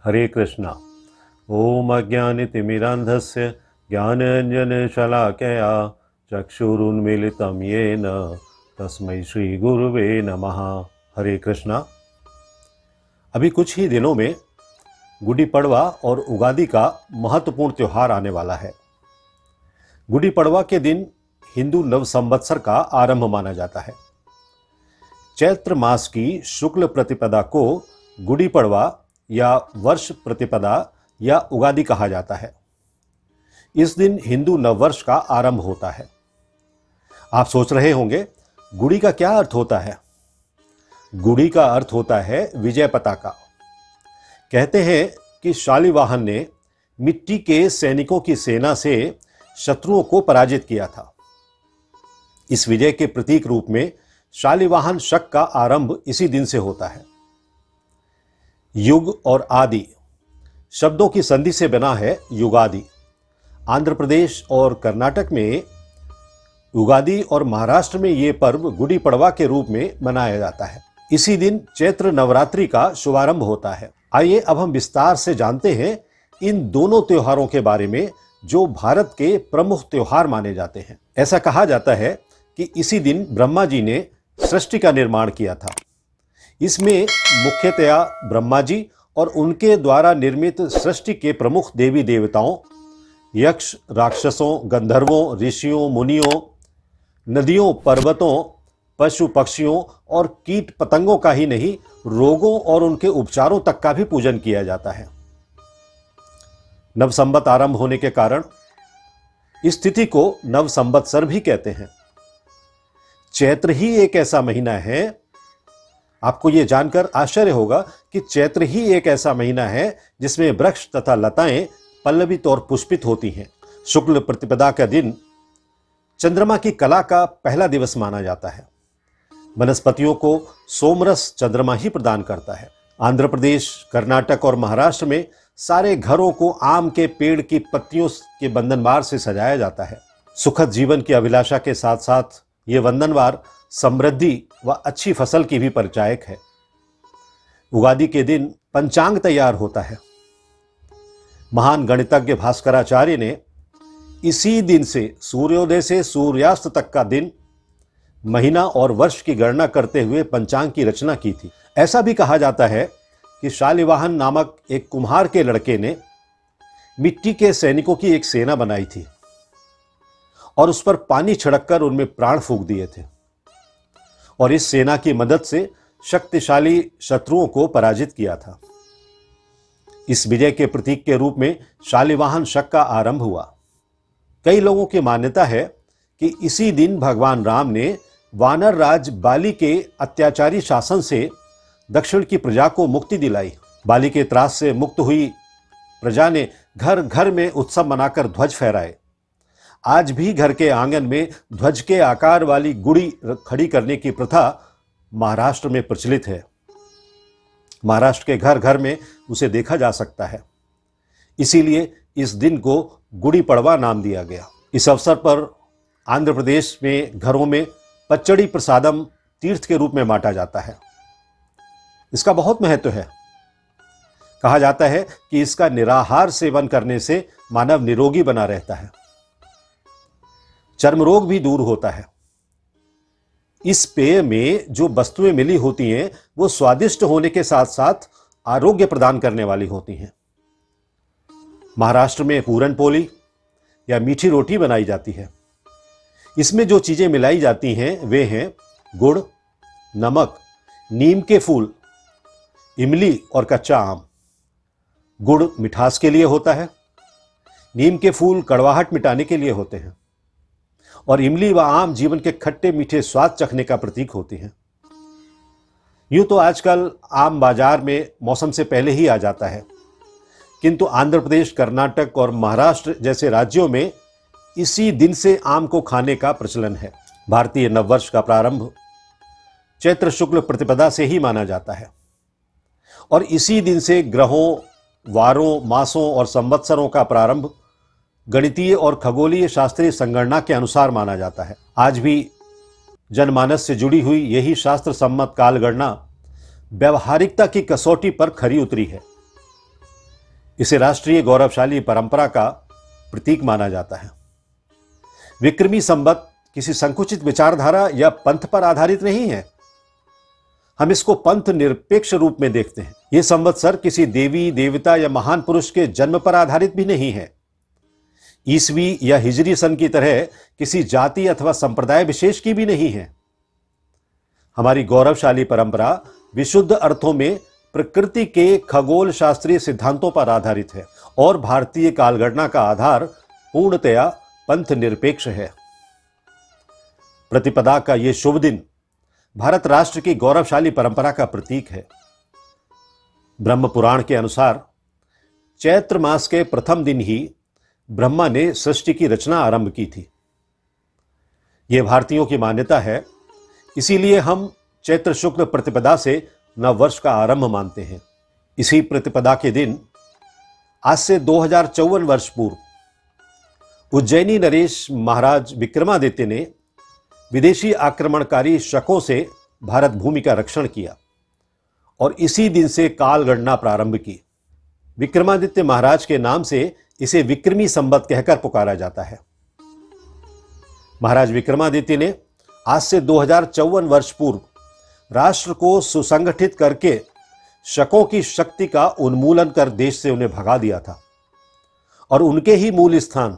हरे कृष्णा। ओम अज्ञानतिमिरान्धस्य ज्ञानाञ्जनशलाकया चक्षुरुन्मीलितं येन तस्मै श्री गुरुवे नमः। हरे कृष्णा। अभी कुछ ही दिनों में गुड़ी पड़वा और उगादि का महत्वपूर्ण त्यौहार आने वाला है। गुड़ी पड़वा के दिन हिंदू नव संवत्सर का आरंभ माना जाता है। चैत्र मास की शुक्ल प्रतिपदा को गुड़ी पड़वा या वर्ष प्रतिपदा या उगादि कहा जाता है। इस दिन हिंदू नववर्ष का आरंभ होता है। आप सोच रहे होंगे गुड़ी का क्या अर्थ होता है। गुड़ी का अर्थ होता है विजय पताका। कहते हैं कि शालिवाहन ने मिट्टी के सैनिकों की सेना से शत्रुओं को पराजित किया था। इस विजय के प्रतीक रूप में शालिवाहन शक का आरंभ इसी दिन से होता है। युग और आदि शब्दों की संधि से बना है युगादि। आंध्र प्रदेश और कर्नाटक में युगादि और महाराष्ट्र में ये पर्व गुड़ी पड़वा के रूप में मनाया जाता है। इसी दिन चैत्र नवरात्रि का शुभारंभ होता है। आइए अब हम विस्तार से जानते हैं इन दोनों त्योहारों के बारे में जो भारत के प्रमुख त्योहार माने जाते हैं। ऐसा कहा जाता है कि इसी दिन ब्रह्मा जी ने सृष्टि का निर्माण किया था। इसमें मुख्यतया ब्रह्मा जी और उनके द्वारा निर्मित सृष्टि के प्रमुख देवी देवताओं, यक्ष, राक्षसों, गंधर्वों, ऋषियों, मुनियों, नदियों, पर्वतों, पशु पक्षियों और कीट पतंगों का ही नहीं, रोगों और उनके उपचारों तक का भी पूजन किया जाता है। नव संवत आरंभ होने के कारण इस तिथि को नव संवत्सर भी कहते हैं। चैत्र ही एक ऐसा महीना है, आपको यह जानकर आश्चर्य होगा कि चैत्र ही एक ऐसा महीना है जिसमें वृक्ष तथा लताएं पल्लवित और पुष्पित होती हैं। शुक्ल प्रतिपदा का दिन चंद्रमा की कला का पहला दिवस माना जाता है। वनस्पतियों को सोमरस चंद्रमा ही प्रदान करता है। आंध्र प्रदेश, कर्नाटक और महाराष्ट्र में सारे घरों को आम के पेड़ की पत्तियों के बंधनवार से सजाया जाता है। सुखद जीवन की अभिलाषा के साथ साथ ये बंधनवार समृद्धि व अच्छी फसल की भी परिचायक है। उगादि के दिन पंचांग तैयार होता है। महान गणितज्ञ भास्कराचार्य ने इसी दिन से सूर्योदय से सूर्यास्त तक का दिन, महीना और वर्ष की गणना करते हुए पंचांग की रचना की थी। ऐसा भी कहा जाता है कि शालिवाहन नामक एक कुम्हार के लड़के ने मिट्टी के सैनिकों की एक सेना बनाई थी और उस पर पानी छिड़ककर उनमें प्राण फूंक दिए थे और इस सेना की मदद से शक्तिशाली शत्रुओं को पराजित किया था। इस विजय के प्रतीक के रूप में शालिवाहन शक का आरंभ हुआ। कई लोगों की मान्यता है कि इसी दिन भगवान राम ने वानर राज बाली के अत्याचारी शासन से दक्षिण की प्रजा को मुक्ति दिलाई। बाली के त्रास से मुक्त हुई प्रजा ने घर घर में उत्सव मनाकर ध्वज फहराए। आज भी घर के आंगन में ध्वज के आकार वाली गुड़ी खड़ी करने की प्रथा महाराष्ट्र में प्रचलित है। महाराष्ट्र के घर घर में उसे देखा जा सकता है। इसीलिए इस दिन को गुड़ी पड़वा नाम दिया गया। इस अवसर पर आंध्र प्रदेश में घरों में पच्चड़ी प्रसादम तीर्थ के रूप में बांटा जाता है। इसका बहुत महत्व है। कहा जाता है कि इसका निराहार सेवन करने से मानव निरोगी बना रहता है, चर्म रोग भी दूर होता है। इस पेय में जो वस्तुएं मिली होती हैं वो स्वादिष्ट होने के साथ साथ आरोग्य प्रदान करने वाली होती हैं। महाराष्ट्र में पूरन पोली या मीठी रोटी बनाई जाती है। इसमें जो चीजें मिलाई जाती हैं वे हैं गुड़, नमक, नीम के फूल, इमली और कच्चा आम। गुड़ मिठास के लिए होता है, नीम के फूल कड़वाहट मिटाने के लिए होते हैं और इमली व आम जीवन के खट्टे मीठे स्वाद चखने का प्रतीक होती हैं। यूं तो आजकल आम बाजार में मौसम से पहले ही आ जाता है, किंतु आंध्र प्रदेश, कर्नाटक और महाराष्ट्र जैसे राज्यों में इसी दिन से आम को खाने का प्रचलन है। भारतीय नववर्ष का प्रारंभ चैत्र शुक्ल प्रतिपदा से ही माना जाता है और इसी दिन से ग्रहों, वारों, मासों और संवत्सरों का प्रारंभ गणितीय और खगोलीय शास्त्रीय संगणना के अनुसार माना जाता है। आज भी जनमानस से जुड़ी हुई यही शास्त्र सम्मत काल गणना व्यावहारिकता की कसौटी पर खरी उतरी है। इसे राष्ट्रीय गौरवशाली परंपरा का प्रतीक माना जाता है। विक्रमी संवत किसी संकुचित विचारधारा या पंथ पर आधारित नहीं है। हम इसको पंथ निरपेक्ष रूप में देखते हैं। यह संवत्सर किसी देवी देवता या महान पुरुष के जन्म पर आधारित भी नहीं है। ईसवी या हिजरी सन की तरह किसी जाति अथवा संप्रदाय विशेष की भी नहीं है। हमारी गौरवशाली परंपरा विशुद्ध अर्थों में प्रकृति के खगोल शास्त्रीय सिद्धांतों पर आधारित है और भारतीय कालगणना का आधार पूर्णतया पंथ निरपेक्ष है। प्रतिपदा का यह शुभ दिन भारत राष्ट्र की गौरवशाली परंपरा का प्रतीक है। ब्रह्म पुराण के अनुसार चैत्र मास के प्रथम दिन ही ब्रह्मा ने सृष्टि की रचना आरंभ की थी। यह भारतीयों की मान्यता है, इसीलिए हम चैत्र शुक्ल प्रतिपदा से नववर्ष का आरंभ मानते हैं। इसी प्रतिपदा के दिन आज से 2054 वर्ष पूर्व उज्जैनी नरेश महाराज विक्रमादित्य ने विदेशी आक्रमणकारी शकों से भारत भूमि का रक्षण किया और इसी दिन से काल गणना प्रारंभ की। विक्रमादित्य महाराज के नाम से इसे विक्रमी संवत कहकर पुकारा जाता है। महाराज विक्रमादित्य ने आज से 2054 वर्ष पूर्व राष्ट्र को सुसंगठित करके शकों की शक्ति का उन्मूलन कर देश से उन्हें भगा दिया था और उनके ही मूल स्थान,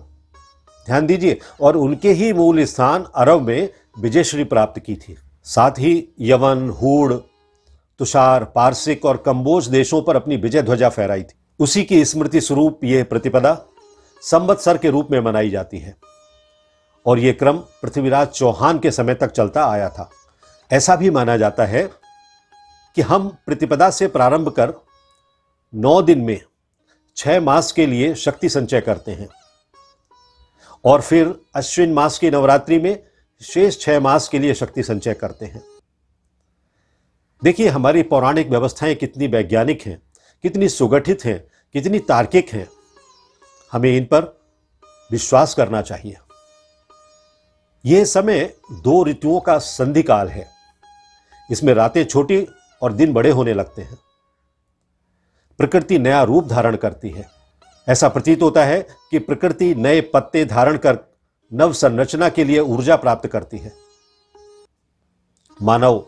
ध्यान दीजिए, और उनके ही मूल स्थान अरब में विजयश्री प्राप्त की थी। साथ ही यवन, हूण, तुषार, पारसिक और कंबोज देशों पर अपनी विजय ध्वजा फहराई थी। उसी की स्मृति स्वरूप यह प्रतिपदा संवत्सर के रूप में मनाई जाती है और यह क्रम पृथ्वीराज चौहान के समय तक चलता आया था। ऐसा भी माना जाता है कि हम प्रतिपदा से प्रारंभ कर 9 दिन में 6 मास के लिए शक्ति संचय करते हैं और फिर अश्विन मास की नवरात्रि में शेष 6 मास के लिए शक्ति संचय करते हैं। देखिए, हमारी पौराणिक व्यवस्थाएं कितनी वैज्ञानिक हैं, कितनी सुगठित हैं, कितनी तार्किक हैं। हमें इन पर विश्वास करना चाहिए। यह समय 2 ऋतुओं का संधि काल है। इसमें रातें छोटी और दिन बड़े होने लगते हैं। प्रकृति नया रूप धारण करती है। ऐसा प्रतीत होता है कि प्रकृति नए पत्ते धारण कर नव संरचना के लिए ऊर्जा प्राप्त करती है। मानव,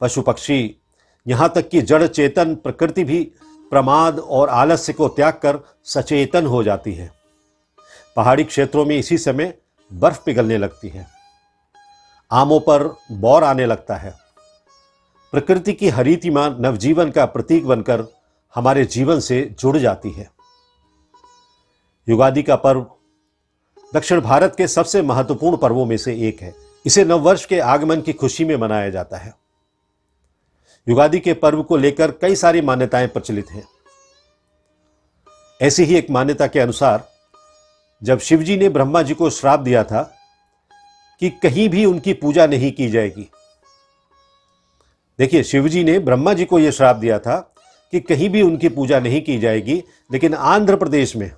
पशु पक्षी, यहां तक कि जड़ चेतन प्रकृति भी प्रमाद और आलस्य को त्याग कर सचेतन हो जाती है। पहाड़ी क्षेत्रों में इसी समय बर्फ पिघलने लगती है। आमों पर बौर आने लगता है। प्रकृति की हरितिमा नवजीवन का प्रतीक बनकर हमारे जीवन से जुड़ जाती है। युगादि का पर्व दक्षिण भारत के सबसे महत्वपूर्ण पर्वों में से एक है। इसे नववर्ष के आगमन की खुशी में मनाया जाता है। युगादि के पर्व को लेकर कई सारी मान्यताएं प्रचलित हैं। ऐसी ही एक मान्यता के अनुसार जब शिवजी ने ब्रह्मा जी को श्राप दिया था कि कहीं भी उनकी पूजा नहीं की जाएगी। देखिए, शिवजी ने ब्रह्मा जी को यह श्राप दिया था कि कहीं भी उनकी पूजा नहीं की जाएगी, लेकिन आंध्र प्रदेश में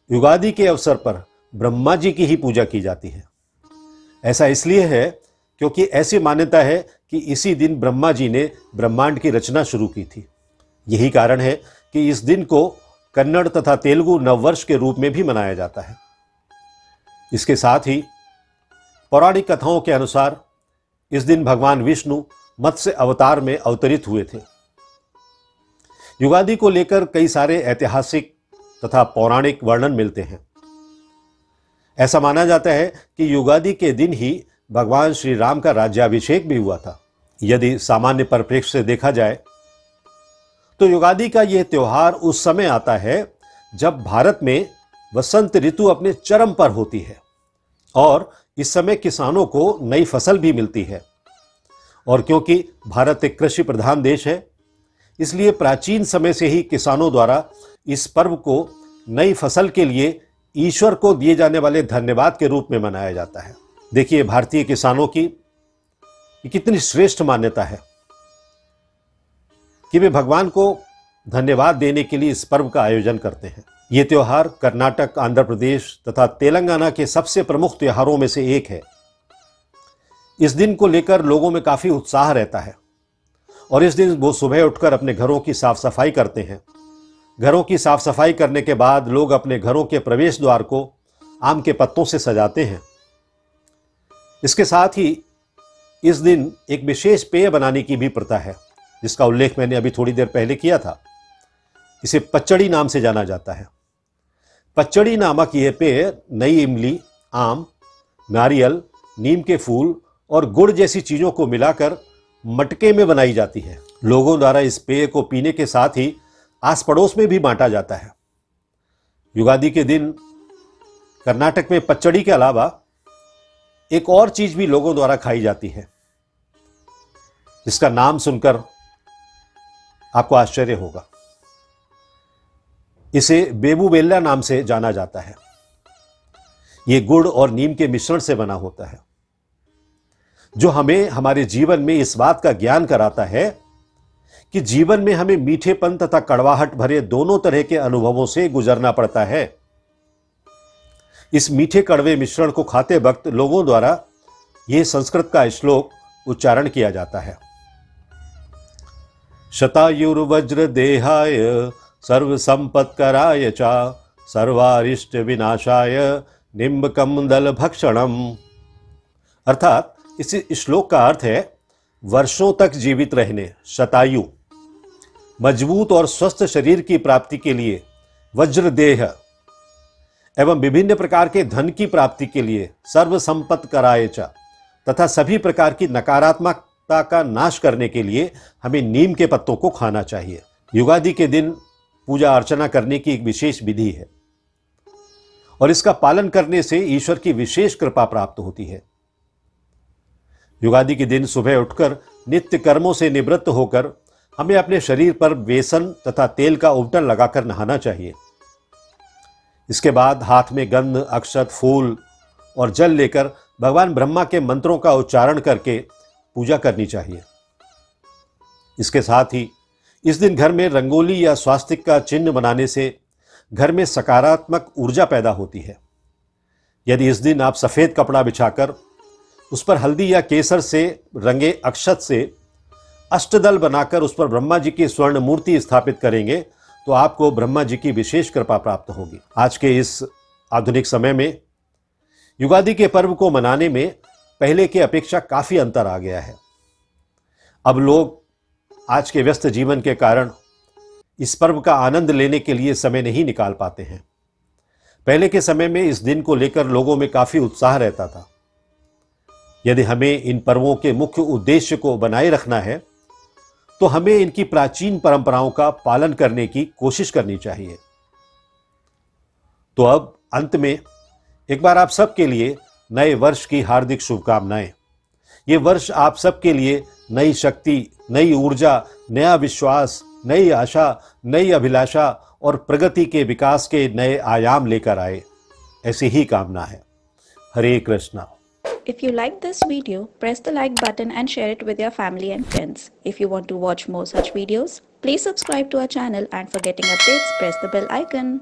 युगादि के अवसर पर ब्रह्मा जी की ही पूजा की जाती है। ऐसा इसलिए है क्योंकि ऐसी मान्यता है कि इसी दिन ब्रह्मा जी ने ब्रह्मांड की रचना शुरू की थी। यही कारण है कि इस दिन को कन्नड़ तथा तेलुगु नववर्ष के रूप में भी मनाया जाता है। इसके साथ ही पौराणिक कथाओं के अनुसार इस दिन भगवान विष्णु मत्स्य अवतार में अवतरित हुए थे। युगादि को लेकर कई सारे ऐतिहासिक तथा पौराणिक वर्णन मिलते हैं। ऐसा माना जाता है कि युगादि के दिन ही भगवान श्री राम का राज्याभिषेक भी हुआ था। यदि सामान्य परिप्रेक्ष्य से देखा जाए तो युगादि का यह त्योहार उस समय आता है जब भारत में वसंत ऋतु अपने चरम पर होती है और इस समय किसानों को नई फसल भी मिलती है। और क्योंकि भारत एक कृषि प्रधान देश है, इसलिए प्राचीन समय से ही किसानों द्वारा इस पर्व को नई फसल के लिए ईश्वर को दिए जाने वाले धन्यवाद के रूप में मनाया जाता है। देखिए, भारतीय किसानों की कितनी श्रेष्ठ मान्यता है कि वे भगवान को धन्यवाद देने के लिए इस पर्व का आयोजन करते हैं। ये त्योहार कर्नाटक, आंध्र प्रदेश तथा तेलंगाना के सबसे प्रमुख त्योहारों में से एक है। इस दिन को लेकर लोगों में काफी उत्साह रहता है और इस दिन वो सुबह उठकर अपने घरों की साफ सफाई करते हैं, घरों की साफ सफाई करने के बाद लोग अपने घरों के प्रवेश द्वार को आम के पत्तों से सजाते हैं। इसके साथ ही इस दिन एक विशेष पेय बनाने की भी प्रथा है, जिसका उल्लेख मैंने अभी थोड़ी देर पहले किया था। इसे पचड़ी नाम से जाना जाता है। पचड़ी नामक यह पेय नई इमली, आम, नारियल, नीम के फूल और गुड़ जैसी चीजों को मिलाकर मटके में बनाई जाती है। लोगों द्वारा इस पेय को पीने के साथ ही आस पड़ोस में भी बांटा जाता है। युगादि के दिन कर्नाटक में पचड़ी के अलावा एक और चीज भी लोगों द्वारा खाई जाती है, जिसका नाम सुनकर आपको आश्चर्य होगा। इसे बेबूबेल्ला नाम से जाना जाता है। यह गुड़ और नीम के मिश्रण से बना होता है, जो हमें हमारे जीवन में इस बात का ज्ञान कराता है कि जीवन में हमें मीठेपन तथा कड़वाहट भरे दोनों तरह के अनुभवों से गुजरना पड़ता है। इस मीठे कड़वे मिश्रण को खाते वक्त लोगों द्वारा यह संस्कृत का श्लोक उच्चारण किया जाता है। शतायुर्वज्र देहाय सर्व संपत्कराय चा सर्वारिष्ट विनाशाय निम्बकम दल भक्षणम। अर्थात इस श्लोक का अर्थ है वर्षों तक जीवित रहने, शतायु, मजबूत और स्वस्थ शरीर की प्राप्ति के लिए, वज्र देह एवं विभिन्न प्रकार के धन की प्राप्ति के लिए, सर्व संपत्ति कराय च, तथा सभी प्रकार की नकारात्मकता का नाश करने के लिए हमें नीम के पत्तों को खाना चाहिए। युगादि के दिन पूजा अर्चना करने की एक विशेष विधि है और इसका पालन करने से ईश्वर की विशेष कृपा प्राप्त होती है। युगादि के दिन सुबह उठकर नित्य कर्मों से निवृत्त होकर हमें अपने शरीर पर बेसन तथा तेल का उबटन लगाकर नहाना चाहिए। इसके बाद हाथ में गंध, अक्षत, फूल और जल लेकर भगवान ब्रह्मा के मंत्रों का उच्चारण करके पूजा करनी चाहिए। इसके साथ ही इस दिन घर में रंगोली या स्वास्तिक का चिन्ह बनाने से घर में सकारात्मक ऊर्जा पैदा होती है। यदि इस दिन आप सफेद कपड़ा बिछाकर उस पर हल्दी या केसर से रंगे अक्षत से अष्टदल बनाकर उस पर ब्रह्मा जी की स्वर्ण मूर्ति स्थापित करेंगे तो आपको ब्रह्मा जी की विशेष कृपा प्राप्त होगी। आज के इस आधुनिक समय में युगादि के पर्व को मनाने में पहले की अपेक्षा काफी अंतर आ गया है। अब लोग आज के व्यस्त जीवन के कारण इस पर्व का आनंद लेने के लिए समय नहीं निकाल पाते हैं। पहले के समय में इस दिन को लेकर लोगों में काफी उत्साह रहता था। यदि हमें इन पर्वों के मुख्य उद्देश्य को बनाए रखना है तो हमें इनकी प्राचीन परंपराओं का पालन करने की कोशिश करनी चाहिए। तो अब अंत में एक बार आप सबके लिए नए वर्ष की हार्दिक शुभकामनाएं। ये वर्ष आप सबके लिए नई शक्ति, नई ऊर्जा, नया विश्वास, नई आशा, नई अभिलाषा और प्रगति के विकास के नए आयाम लेकर आए, ऐसी ही कामना है। हरे Krishna. If you like this video, press the like button and share it with your family and friends. If you want to watch more such videos, please subscribe to our channel, and for getting updates, press the bell icon.